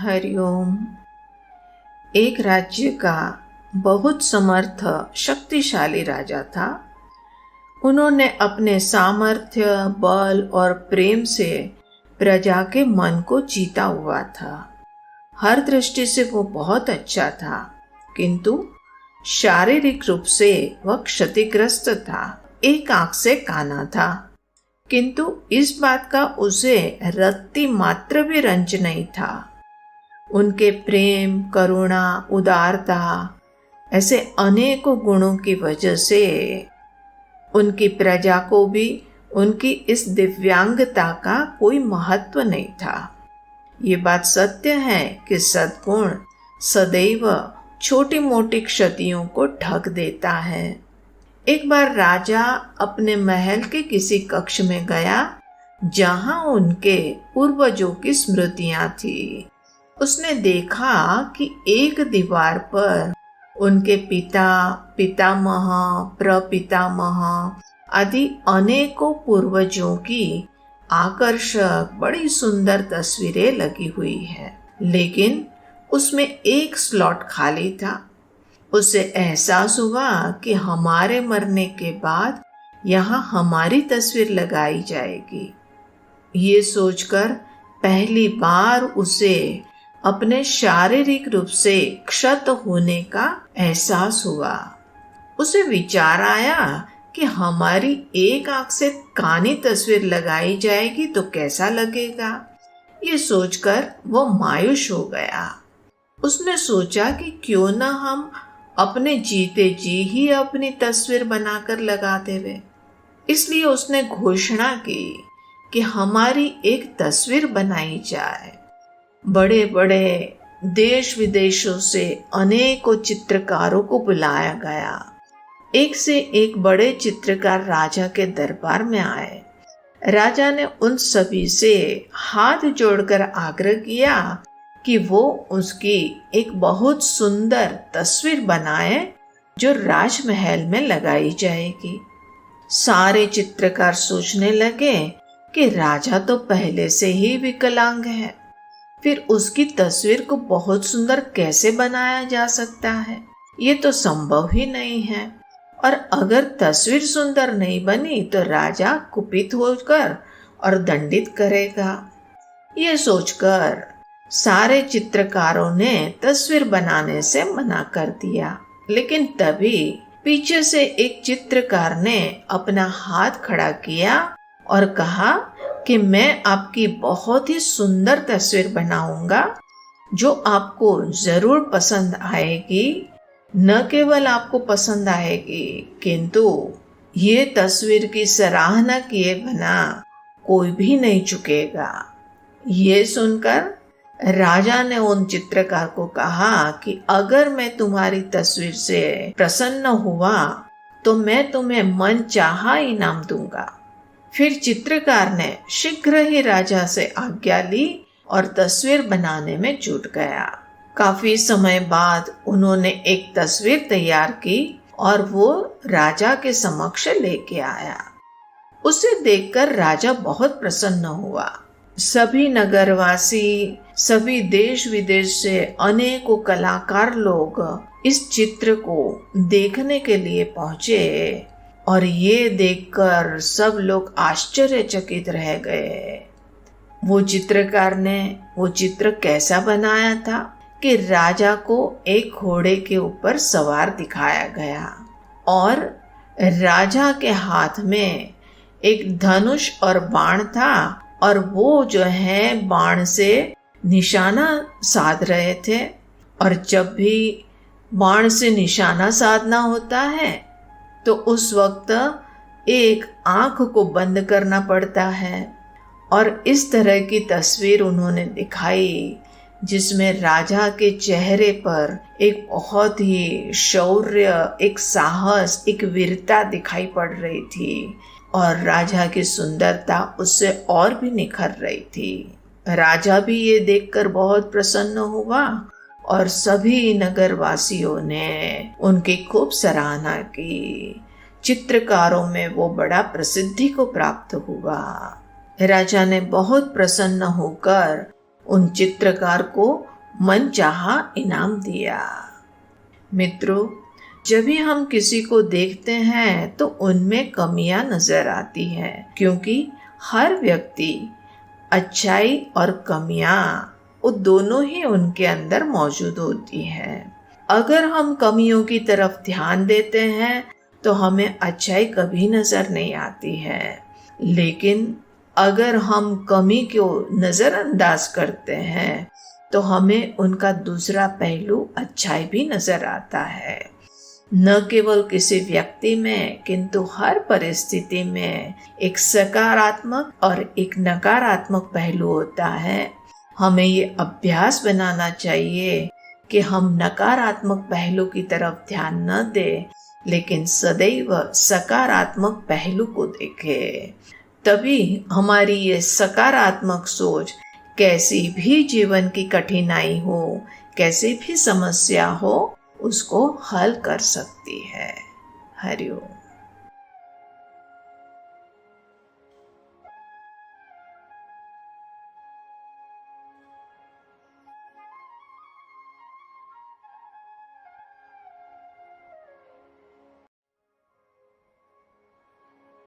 हरिओम। एक राज्य का बहुत समर्थ शक्तिशाली राजा था। उन्होंने अपने सामर्थ्य, बल और प्रेम से प्रजा के मन को जीता हुआ था। हर दृष्टि से वो बहुत अच्छा था, किंतु शारीरिक रूप से वह क्षतिग्रस्त था। एक आंख से काना था, किंतु इस बात का उसे रत्ती मात्र भी रंज नहीं था। उनके प्रेम, करुणा, उदारता ऐसे अनेकों गुणों की वजह से उनकी प्रजा को भी उनकी इस दिव्यांगता का कोई महत्व नहीं था। ये बात सत्य है कि सद्गुण सदैव छोटी मोटी क्षतियों को ढक देता है। एक बार राजा अपने महल के किसी कक्ष में गया जहां उनके पूर्वजों की स्मृतियां थी। उसने देखा कि एक दीवार पर उनके पिता, पितामह, प्रपितामह आदि अनेकों पूर्वजों की आकर्षक बड़ी सुंदर तस्वीरें लगी हुई है, लेकिन उसमें एक स्लॉट खाली था। उसे एहसास हुआ कि हमारे मरने के बाद यहाँ हमारी तस्वीर लगाई जाएगी। ये सोचकर पहली बार उसे अपने शारीरिक रूप से क्षत होने का एहसास हुआ। उसे विचार आया कि हमारी एक आंख से कानी तस्वीर लगाई जाएगी तो कैसा लगेगा। ये सोचकर वो मायूस हो गया। उसने सोचा कि क्यों न हम अपने जीते जी ही अपनी तस्वीर बनाकर लगा देवे। इसलिए उसने घोषणा की कि हमारी एक तस्वीर बनाई जाए। बड़े बड़े देश विदेशों से अनेकों चित्रकारों को बुलाया गया। एक से एक बड़े चित्रकार राजा के दरबार में आए। राजा ने उन सभी से हाथ जोड़कर आग्रह किया कि वो उसकी एक बहुत सुंदर तस्वीर बनाए जो राजमहल में लगाई जाएगी। सारे चित्रकार सोचने लगे कि राजा तो पहले से ही विकलांग है, फिर उसकी तस्वीर को बहुत सुंदर कैसे बनाया जा सकता है। ये तो संभव ही नहीं है। और अगर तस्वीर सुंदर नहीं बनी तो राजा कुपित होकर और दंडित करेगा। ये सोचकर सारे चित्रकारों ने तस्वीर बनाने से मना कर दिया। लेकिन तभी पीछे से एक चित्रकार ने अपना हाथ खड़ा किया और कहा कि मैं आपकी बहुत ही सुंदर तस्वीर बनाऊंगा जो आपको जरूर पसंद आएगी। न केवल आपको पसंद आएगी, किंतु ये तस्वीर की सराहना किए बिना कोई भी नहीं चुकेगा। ये सुनकर राजा ने उन चित्रकार को कहा कि अगर मैं तुम्हारी तस्वीर से प्रसन्न हुआ तो मैं तुम्हें मन चाहा इनाम दूंगा। फिर चित्रकार ने शीघ्र ही राजा से आज्ञा ली और तस्वीर बनाने में जुट गया। काफी समय बाद उन्होंने एक तस्वीर तैयार की और वो राजा के समक्ष लेके आया। उसे देखकर राजा बहुत प्रसन्न हुआ। सभी नगरवासी, सभी देश विदेश से अनेकों कलाकार लोग इस चित्र को देखने के लिए पहुंचे और ये देखकर सब लोग आश्चर्यचकित रह गए। वो चित्रकार ने वो चित्र कैसा बनाया था कि राजा को एक घोड़े के ऊपर सवार दिखाया गया और राजा के हाथ में एक धनुष और बाण था और वो जो है बाण से निशाना साध रहे थे। और जब भी बाण से निशाना साधना होता है तो उस वक्त एक आंख को बंद करना पड़ता है। और इस तरह की तस्वीर उन्होंने दिखाई जिसमें राजा के चेहरे पर एक बहुत ही शौर्य, एक साहस, एक वीरता दिखाई पड़ रही थी और राजा की सुंदरता उससे और भी निखर रही थी। राजा भी ये देखकर बहुत प्रसन्न हुआ और सभी नगरवासियों ने उनकी खूब सराहना की। चित्रकारों में वो बड़ा प्रसिद्धि को प्राप्त हुआ। राजा ने बहुत प्रसन्न होकर उन चित्रकार को मनचाहा इनाम दिया। मित्रों, जब भी हम किसी को देखते हैं तो उनमें कमियां नजर आती हैं, क्योंकि हर व्यक्ति अच्छाई और कमियां वो दोनों ही उनके अंदर मौजूद होती हैं। अगर हम कमियों की तरफ ध्यान देते हैं तो हमें अच्छाई कभी नजर नहीं आती है, लेकिन अगर हम कमी को नजरअंदाज करते हैं तो हमें उनका दूसरा पहलू अच्छाई भी नजर आता है। न केवल किसी व्यक्ति में किंतु हर परिस्थिति में एक सकारात्मक और एक नकारात्मक पहलू होता है। हमें ये अभ्यास बनाना चाहिए कि हम नकारात्मक पहलू की तरफ ध्यान न दें, लेकिन सदैव सकारात्मक पहलू को देखें। तभी हमारी ये सकारात्मक सोच कैसी भी जीवन की कठिनाई हो, कैसी भी समस्या हो, उसको हल कर सकती है। हरि ओम।